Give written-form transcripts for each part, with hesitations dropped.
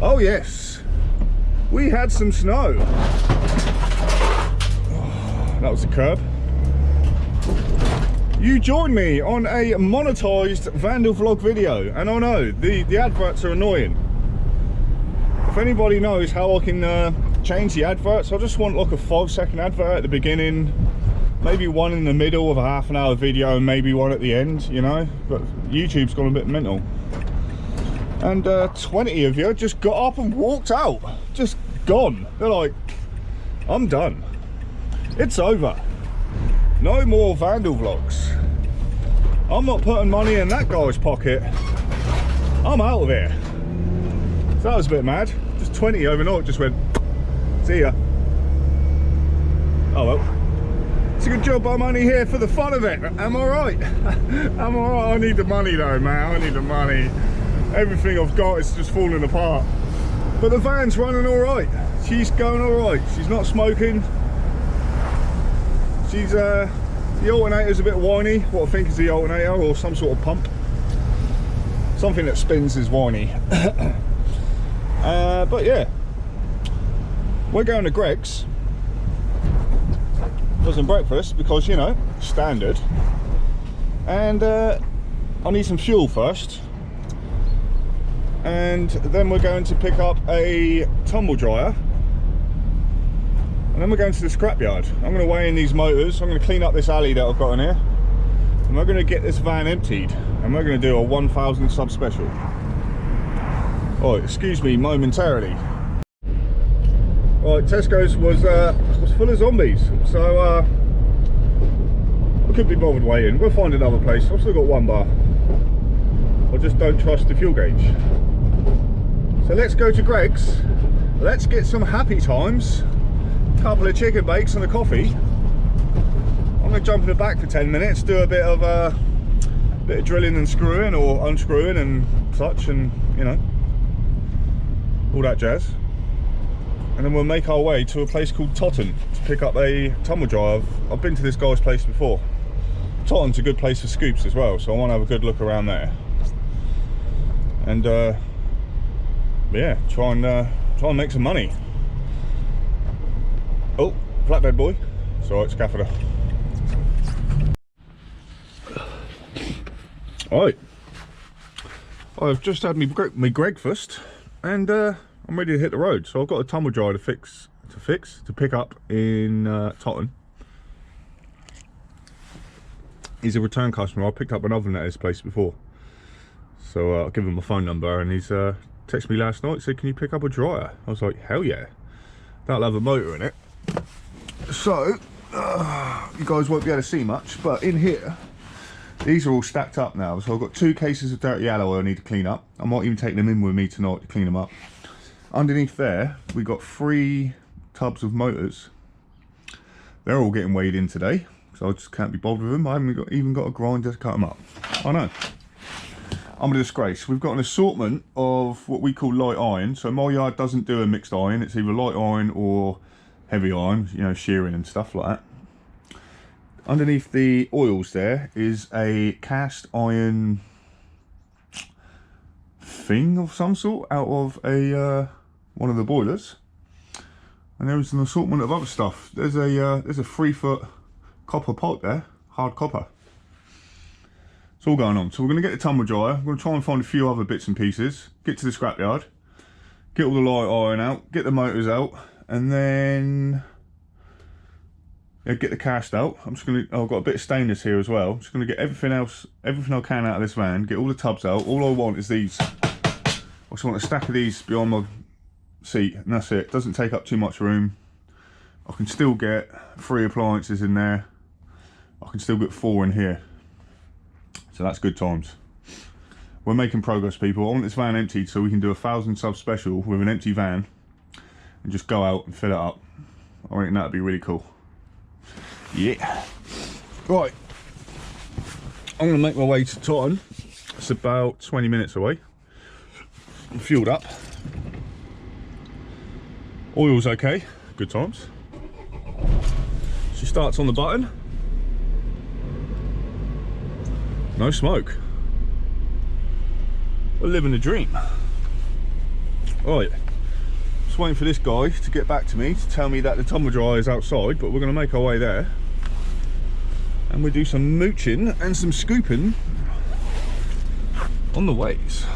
Oh yes, we had some snow. That was the curb. You joined me on a monetized Vandal vlog video, and I know the adverts are annoying. If anybody knows how I can change the adverts, I just want like a 5-second advert at the beginning, maybe one in the middle of a half-an-hour video, and maybe one at the end, you know. But YouTube's gone a bit mental. And 20 of you just got up and walked out, just gone. They're like, I'm done. It's over. No more Vandal vlogs. I'm not putting money in that guy's pocket. I'm out of here. So that was a bit mad. Just 20 overnight just went, see ya. Oh well. It's a good job I'm only here for the fun of it. Am I right? Am I right? I need the money though, man. I need the money. Everything I've got is just falling apart. But the van's running all right. She's going all right. She's not smoking. She's the alternator's a bit whiny. What I think is the alternator or some sort of pump. Something that spins is whiny. But yeah, we're going to Greggs for some breakfast because, you know, standard. And I need some fuel first. And then we're going to pick up a tumble dryer. And then we're going to the scrapyard. I'm going to weigh in these motors. I'm going to clean up this alley that I've got in here. And we're going to get this van emptied. And we're going to do a 1,000 sub special. Oh, excuse me momentarily. Right, Tesco's was full of zombies. So I couldn't be bothered waiting. We'll find another place. I've still got one bar. I just don't trust the fuel gauge. So let's go to Greggs. Let's get some happy times. Couple of chicken bakes and a coffee. I'm going to jump in the back for 10 minutes, do a bit of drilling and screwing or unscrewing and such, and you know, all that jazz. And then we'll make our way to a place called Totten to pick up a tumble dryer. I've been to this guy's place before. Totten's a good place for scoops as well, so I want to have a good look around there. And yeah, try and make some money. Oh, flatbed boy. It's alright, scaffolder. Alright. I've just had me breakfast and I'm ready to hit the road. So I've got a tumble dryer to pick up in Totten. He's a return customer. I picked up an oven at his place before. So I'll give him my phone number, and he's texted me last night, said, can you pick up a dryer? I was like, hell yeah. That'll have a motor in it. So, you guys won't be able to see much, but in here, these are all stacked up now. So I've got 2 cases of dirty alloy I need to clean up. I might even take them in with me tonight to clean them up. Underneath there, we got 3 tubs of motors. They're all getting weighed in today, so I just can't be bothered with them. I haven't even got a grinder to cut them up. I know. I'm a disgrace. We've got an assortment of what we call light iron. So my yard doesn't do a mixed iron. It's either light iron or heavy iron, you know, shearing and stuff like that. Underneath the oils there is a cast iron thing of some sort out of a one of the boilers. And there's an assortment of other stuff. There's a 3-foot copper pipe there, hard copper. It's all going on. So we're going to get the tumble dryer. We're going to try and find a few other bits and pieces. Get to the scrapyard. Get all the light iron out. Get the motors out. And then yeah, get the cast out. I've got a bit of stainless here as well. I'm just going to get everything I can out of this van. Get all the tubs out. All I want is these. I just want a stack of these behind my seat, and that's it. Doesn't take up too much room. I can still get 3 appliances in there. I can still get 4 in here. So that's good times. We're making progress, people. I want this van emptied so we can do a 1,000 sub special with an empty van and just go out and fill it up. I reckon that'd be really cool. Yeah. Right. I'm going to make my way to Totten. It's about 20 minutes away. I'm fueled up. Oil's okay. Good times. She starts on the button. No smoke. We're living the dream. Right, just waiting for this guy to get back to me to tell me that the tumble dryer is outside, but we're going to make our way there and we'll do some mooching and some scooping on the ways.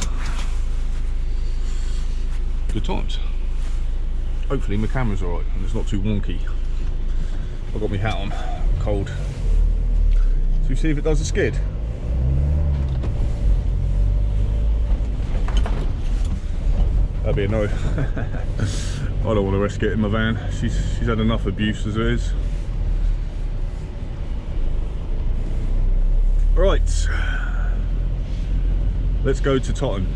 Good times. Hopefully my camera's alright and it's not too wonky. I've got my hat on, cold. So we see if it does a skid. That'd be a no. I don't want to risk it in my van. She's had enough abuse as it is. Right, let's go to Totton.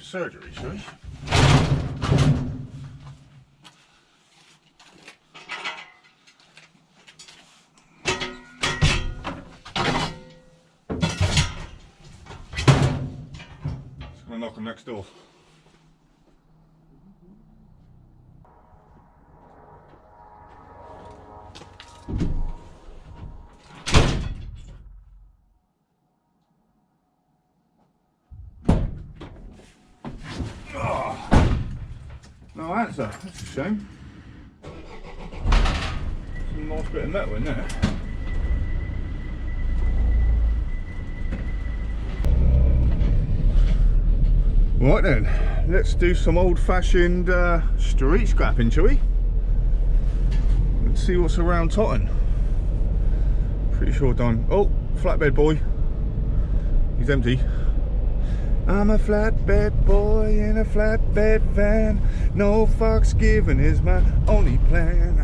Surgery, shall we? Just gonna knock on next door. No answer, that's a shame. Some nice bit of metal in there. Right then, let's do some old-fashioned street scrapping, shall we? Let's see what's around Totton. Pretty sure done. Oh, flatbed boy. He's empty. I'm a flatbed boy in a flatbed van. No fucks given is my only plan.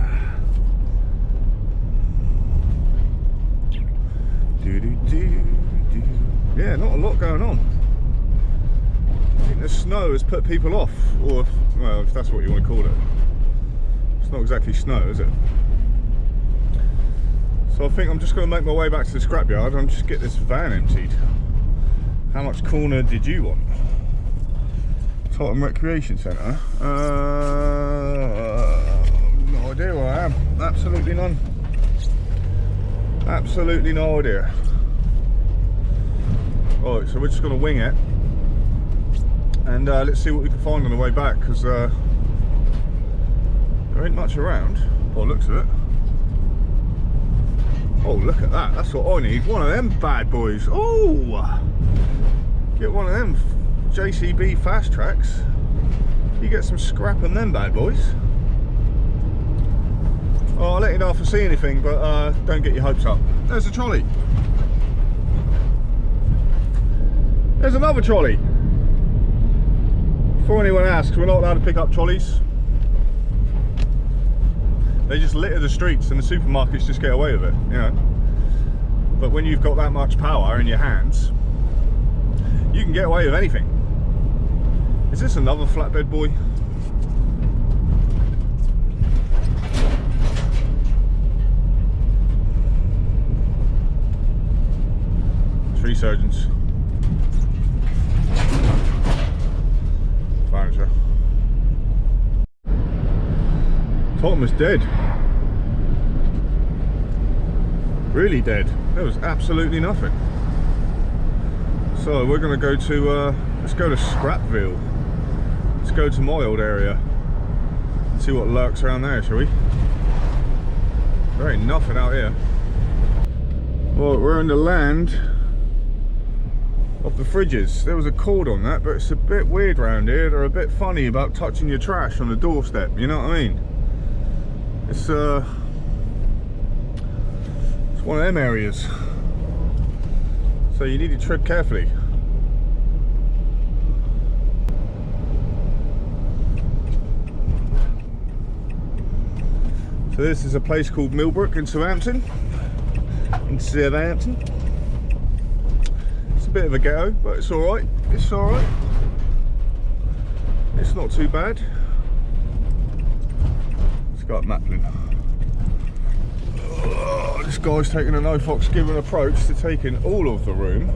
Yeah, not a lot going on. I think the snow has put people off, or well, if that's what you want to call it. It's not exactly snow, is it? So I think I'm just going to make my way back to the scrapyard and just get this van emptied. How much corner did you want? Totton Recreation Centre? No idea where I am. Absolutely none. Absolutely no idea. Right, so we're just going to wing it. And let's see what we can find on the way back, because there ain't much around, by the looks of it. Oh, look at that. That's what I need. One of them bad boys. Oh! Get one of them JCB fast tracks. You get some scrap on them bad boys. Oh, I'll let you know if I see anything, but don't get your hopes up. There's a trolley. There's another trolley. Before anyone asks, we're not allowed to pick up trolleys. They just litter the streets and the supermarkets just get away with it, you know. But when you've got that much power in your hands, you can get away with anything. Is this another flatbed boy? Tree surgeons. Furniture. Totton was dead. Really dead. There was absolutely nothing. So we're going to go to, let's go to Scrapville. Let's go to my old area. See what lurks around there, shall we? There ain't nothing out here. Well, we're in the land of the fridges. There was a cord on that, but it's a bit weird around here. They're a bit funny about touching your trash on the doorstep, you know what I mean? It's one of them areas, so you need to tread carefully. So this is a place called Millbrook in Southampton. It's a bit of a ghetto, but it's all right. It's all right. It's not too bad. Let's go up Maplin. Oh, this guy's taking a no fox given approach to taking all of the room.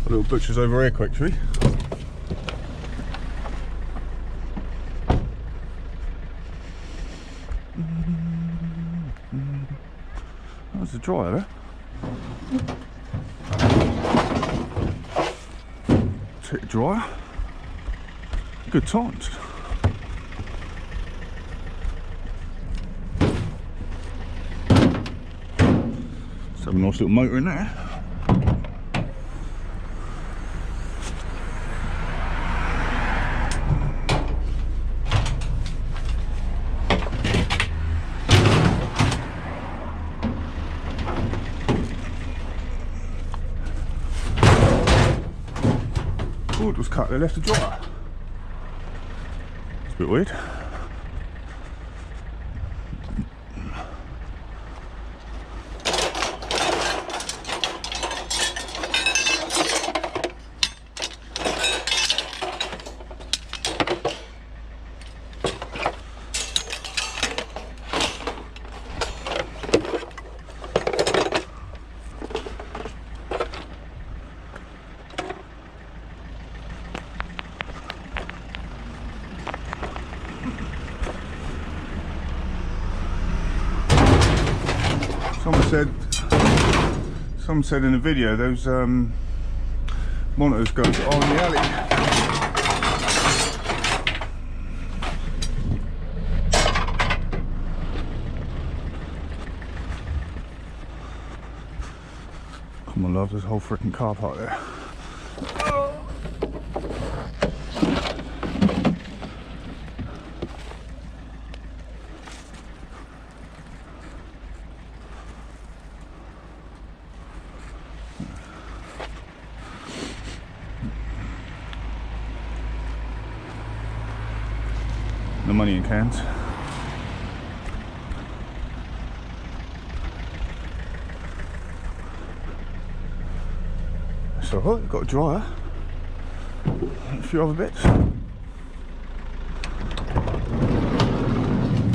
A little butcher's over here, quickly. There's a dryer there. Take the dryer. Good times. Let's have a nice little motor in there. Cord was cut, they left a dryer. It's a bit weird. Someone said in the video those monitors go on the alley. Come on, love, there's a whole freaking car park there. The money in cans. So I've got a dryer, a few other bits.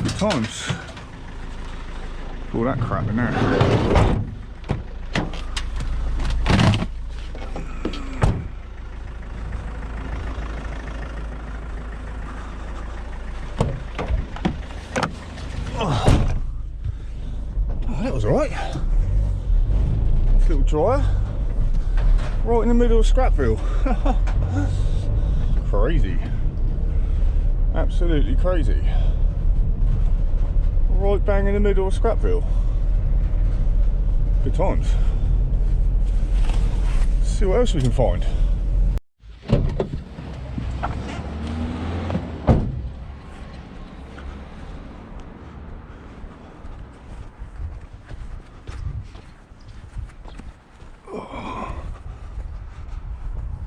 Good times. All that crap in there. That was alright. Nice little dryer. Right in the middle of Scrapville. Crazy. Absolutely crazy. Right bang in the middle of Scrapville. Good times. Let's see what else we can find.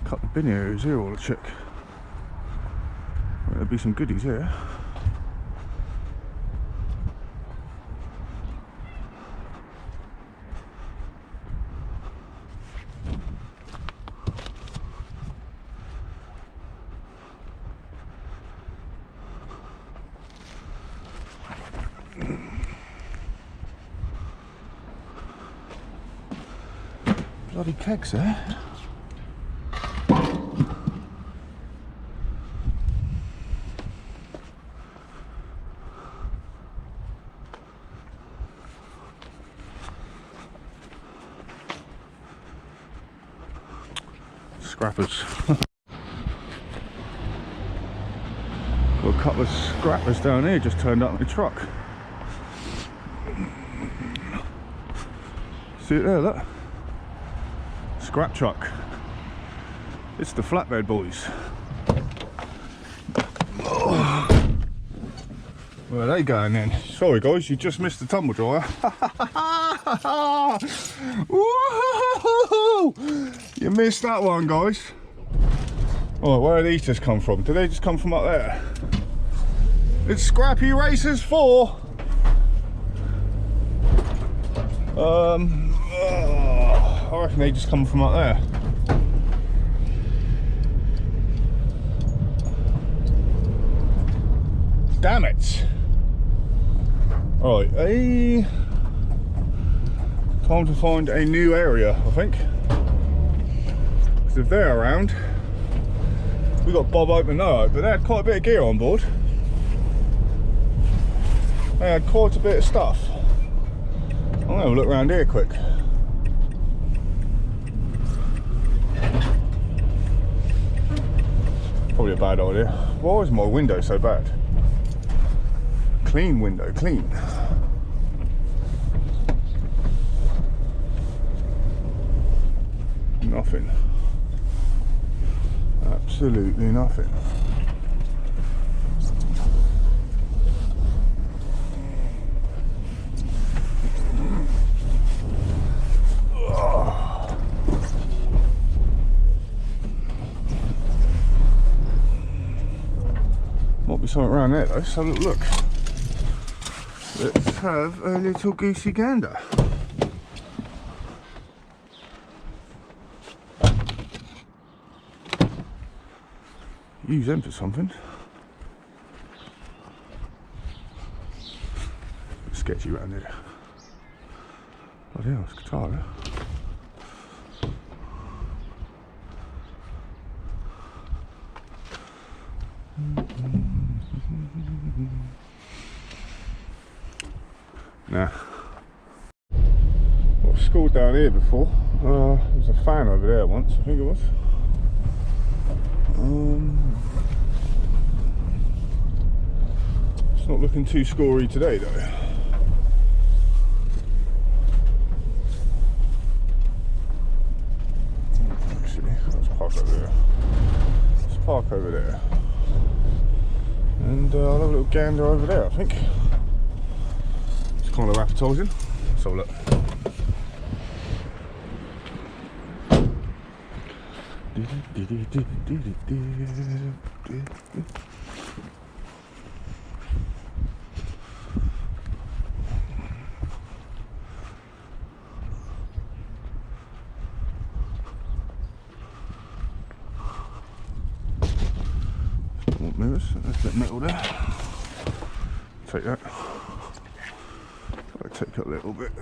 Couple of bin areas here, all the check. There'll be some goodies here. Bloody kegs there. Scrappers. Got a A couple of scrappers down here just turned up in the truck. See it there, look. Scrap truck. It's the flatbed boys. Oh. Where are they going then? Sorry guys, you just missed the tumble dryer. You missed that one, guys. Oh, where did these just come from? Did they just come from up there? It's Scrappy Racers 4. I reckon they just come from up there. Damn it! Right, time to find a new area, I think. Because if they're around, we got Bob Open No, but they had quite a bit of gear on board. They had quite a bit of stuff. I'm gonna have a look around here quick. Probably a bad idea. Why is my window so bad? Clean window, clean. Nothing. Absolutely nothing. Might be something around there though, let's have a look. Let's have a little goosey gander. Use them for something. Sketchy around here. Oh yeah, it's a guitar there. Nah. Well, I've scored down here before. There was a fan over there once, I think it was. It's not looking too scory today though. Actually, let's park over there. Let's park over there. And I'll have a little gander over there, I think. It's kind of appetising. Let's have a look. Mirrors, there's a bit of metal there. Take that. I'll take a little bit.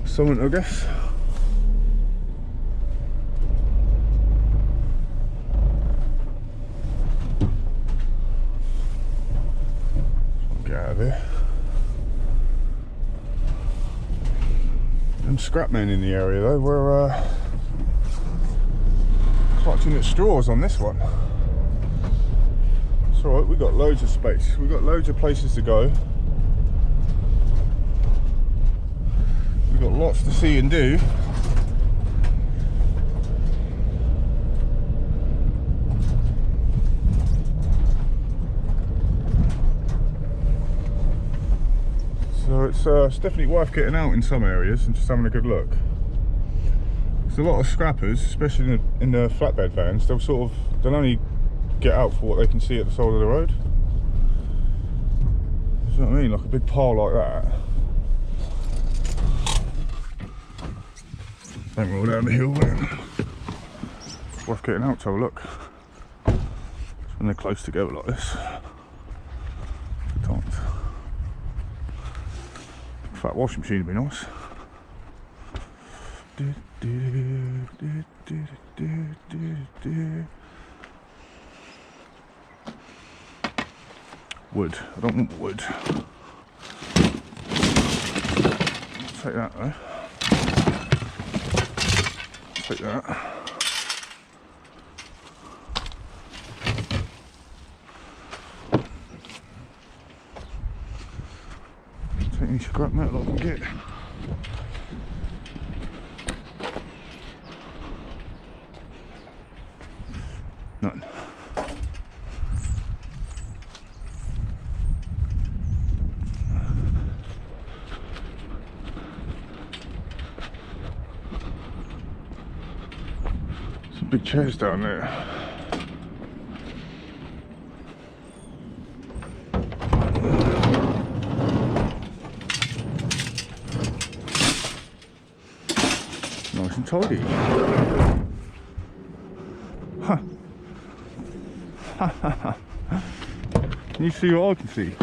Something, I guess. Get out of here. Them scrapmen in the area though were clutching at straws on this one. It's alright, we've got loads of space, we've got loads of places to go. Got lots to see and do. So it's definitely worth getting out in some areas and just having a good look. There's a lot of scrappers, especially in the flatbed vans, they'll only get out for what they can see at the side of the road. You know what I mean? Like a big pile like that. Don't roll down the hill, man. worth getting out to have a look. When they're close together like this. Good times. Fat washing machine would be nice. Wood. I don't want wood. Take that though. Take that. Take any scrap metal I can get. Nothing. Some big chairs down there. Nice and tidy. Huh. Can you see what I can see?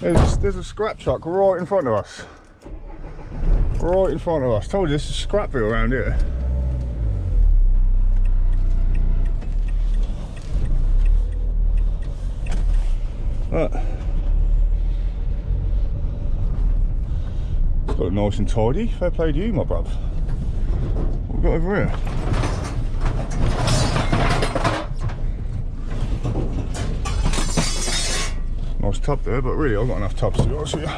There's a scrap truck right in front of us. Right in front of us. Told you this is Scrapville around here. Look. It's got it nice and tidy. Fair play to you, my bruv. What have we got over here? Nice tub there, but really I've got enough tubs to be honest with you.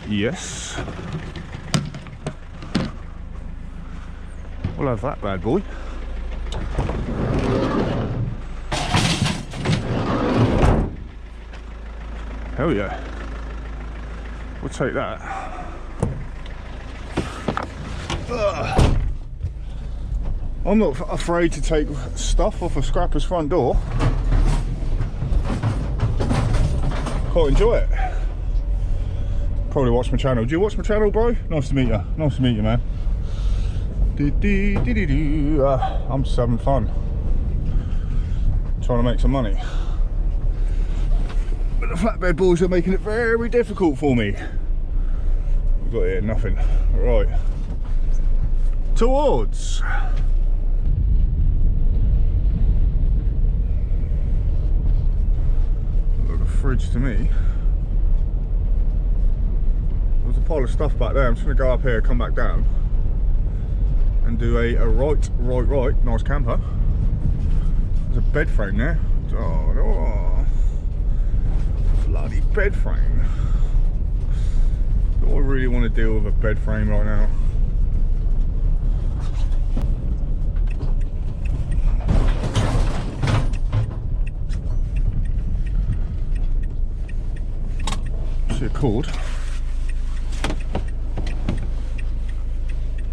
Yes. We'll have that bad boy. Hell yeah. We'll take that. Ugh. I'm not afraid to take stuff off a scrapper's front door. Quite enjoy it. Probably watch my channel. Do you watch my channel, bro? Nice to meet you. Nice to meet you, man. I'm just having fun. Trying to make some money. But the flatbed boys are making it very difficult for me. We've got here nothing. Right. Towards. Look, a fridge to me. There's a pile of stuff back there. I'm just going to go up here, come back down and do a right, nice camper. There's a bed frame there. Oh, no. Bloody bed frame. Do I really want to deal with a bed frame right now? See a cord.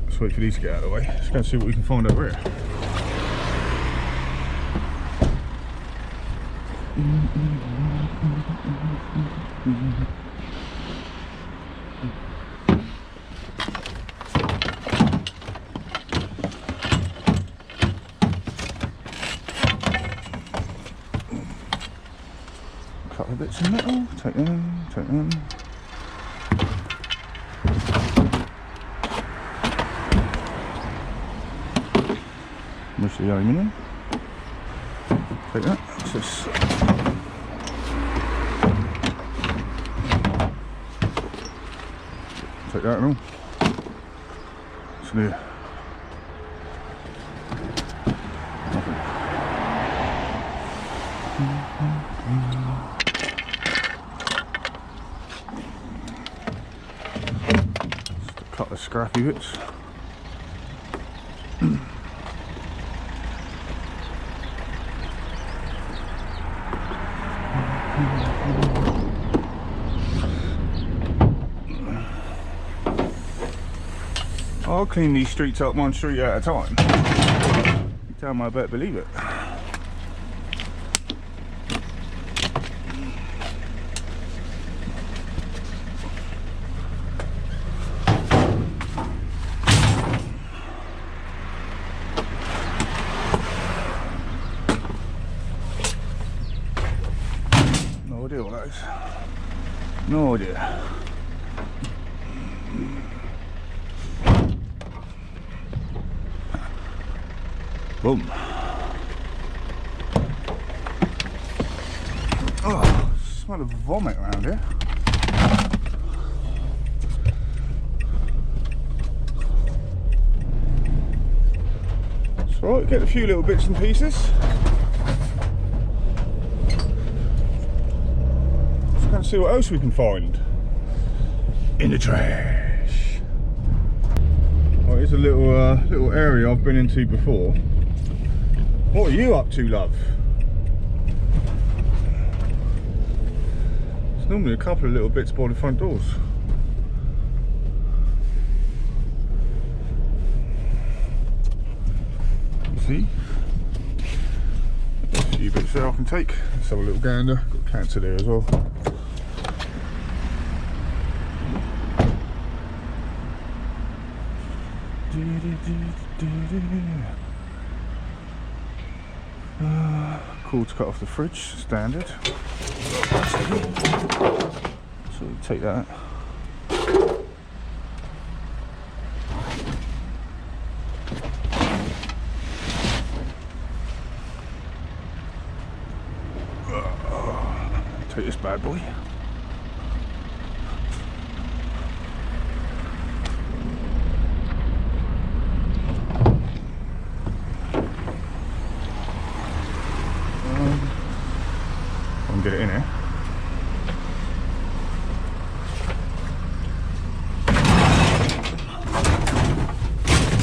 Let's wait for these to get out of the way. Let's go and see what we can find over here. A couple of bits of metal, take them, take them. Most of the aluminium. Take that. What's this? Take that and all. What's new? Nothing. Just a couple of scrappy bits. I'll clean these streets up one street at a time. You damn I better believe it. No idea what that is. No idea. Boom. Oh, smell of vomit around here. It's alright, get a few little bits and pieces. Let's go and see what else we can find in the trash. Oh, here's a little area I've been into before. What are you up to, love? There's normally a couple of little bits by the front doors. See? A few bits there I can take. Let's have a little gander. Got cancer there as well. Cool to cut off the fridge, standard. So we take that. Take this bad boy. Get it in here.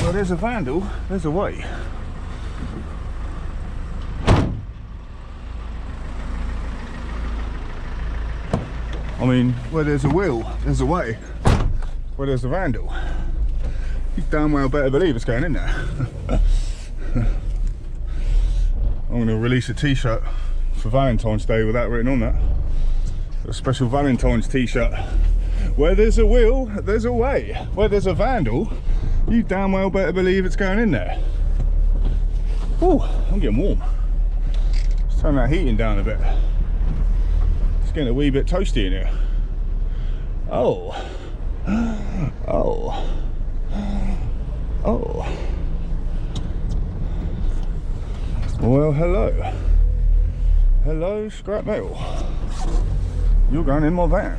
Well, there's a vandal, there's a way. I mean, where there's a will, there's a way. Where there's a vandal, you damn well better believe it's going in there. I'm going to release a t-shirt for Valentine's Day with that written on that. A special Valentine's t-shirt. Where there's a will, there's a way. Where there's a vandal, you damn well better believe it's going in there. Oh, I'm getting warm. Let's turn that heating down a bit. It's getting a wee bit toasty in here. Oh. Oh. Oh. Well, hello. Hello, scrap metal. You're going in my van.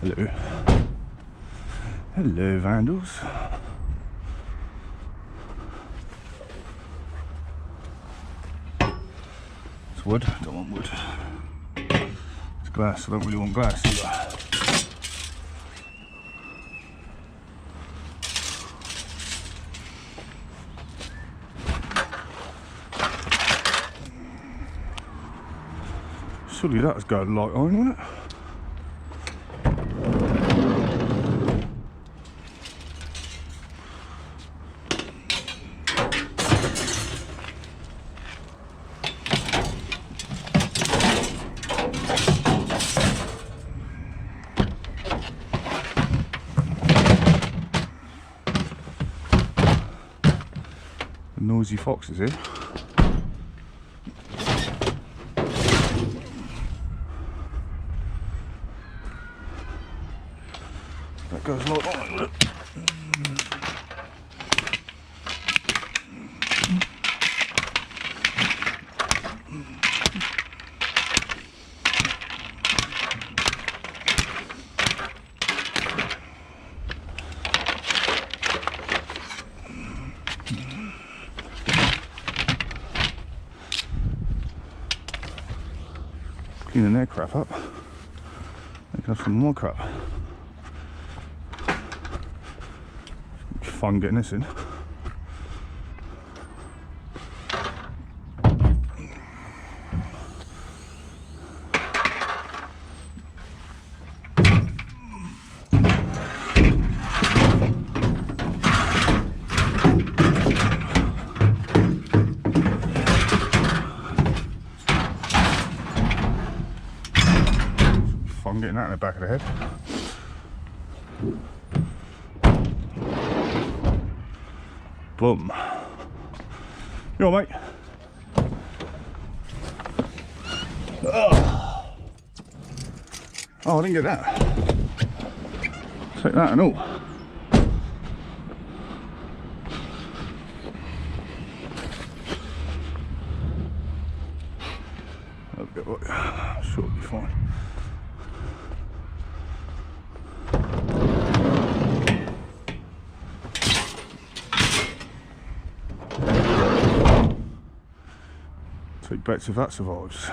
Hello. Hello, vandals. It's wood, I don't want wood. It's glass, I don't really want glass either. Surely that's got a light on, wouldn't it? The noisy fox is here. That goes like that, look. Cleaning their crap up. They can have some more crap. Fun getting this in. I'm getting that in the back of the head. Boom. You all right, mate? Oh, I didn't get that. Take that and all. Sure, be fine. Take bets if that survives.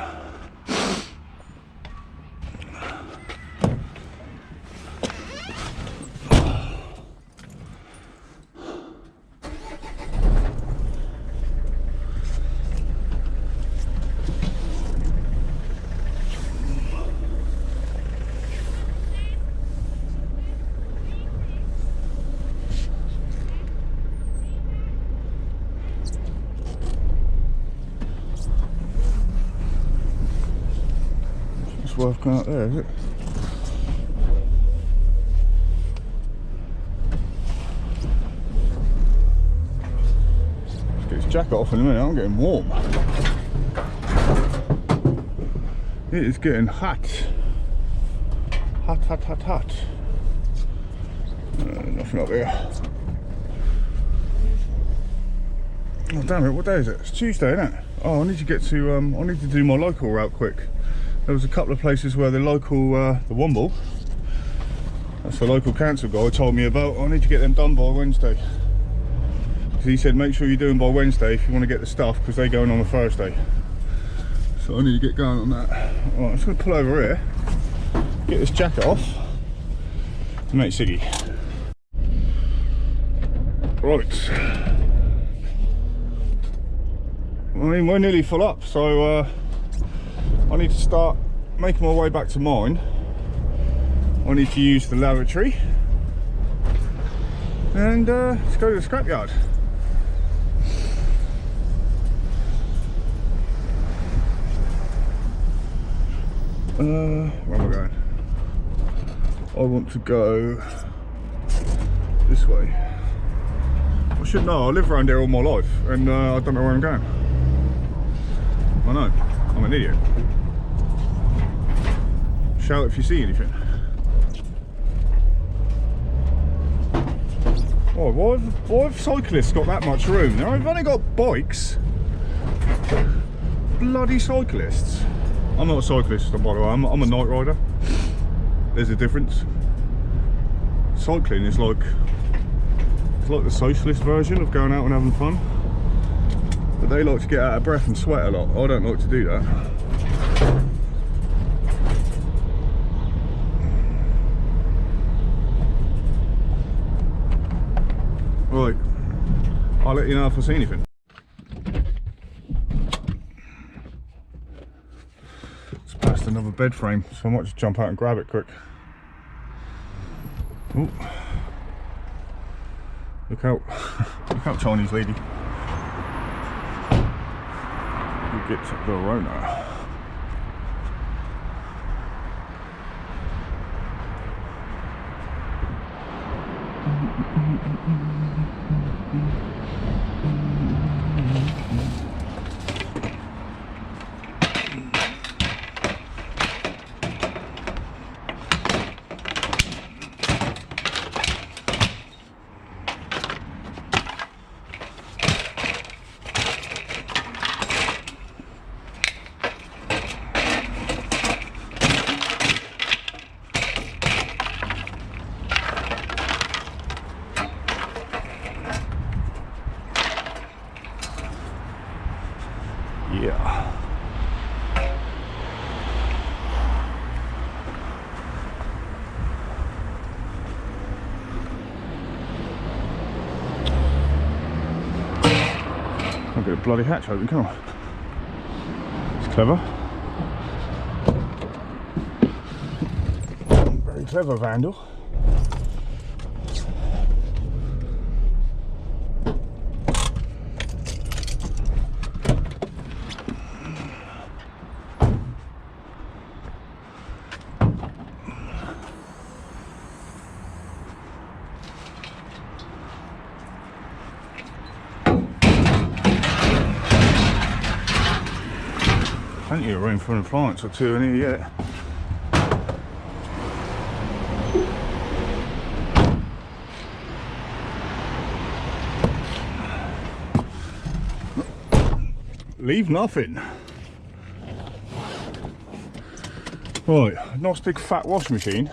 Worth going out there, is it? Let's get his jacket off in a minute. I'm getting warm. It is getting hot. Hot, hot, hot, hot. Nothing up there. Oh damn it! What day is it? It's Tuesday, isn't it? Oh, I need to get to. I need to do my local route quick. There was a couple of places where the local, the Womble, that's the local council guy, told me about. I need to get them done by Wednesday. Because he said make sure you do them by Wednesday if you want to get the stuff, because they're going on a Thursday. So I need to get going on that. Alright, I'm just going to pull over here, get this jacket off, and make Siggy. Right. I mean, we're nearly full up, so I need to start making my way back to mine. I need to use the lavatory and let's go to the scrapyard. Where am I going? I want to go this way. I should know, I live around here all my life and I don't know where I'm going. I know, I'm an idiot. Shout if you see anything. Oh, why have cyclists got that much room? Now I've only got bikes. Bloody cyclists. I'm not a cyclist, by the way. I'm a night rider. There's a difference. Cycling is like, it's like the socialist version of going out and having fun. But they like to get out of breath and sweat a lot. I don't like to do that. Right, I'll let you know if I see anything. It's past another bed frame, so I might just jump out and grab it quick. Ooh. Look out, look out, Chinese lady. You get the Rona. Yeah. I'll get a bloody hatch open, come on. It's clever. Very clever, Vandal. plenty of room for an appliance or two in here yet. Leave nothing. Right, nice big fat washing machine.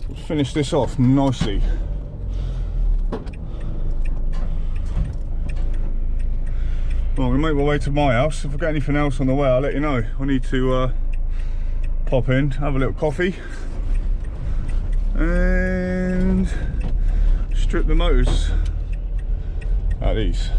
Let's finish this off nicely. Well, I'm going to make my way to my house. If I get anything else on the way, I'll let you know. I need to pop in, have a little coffee, and strip the motors out of these.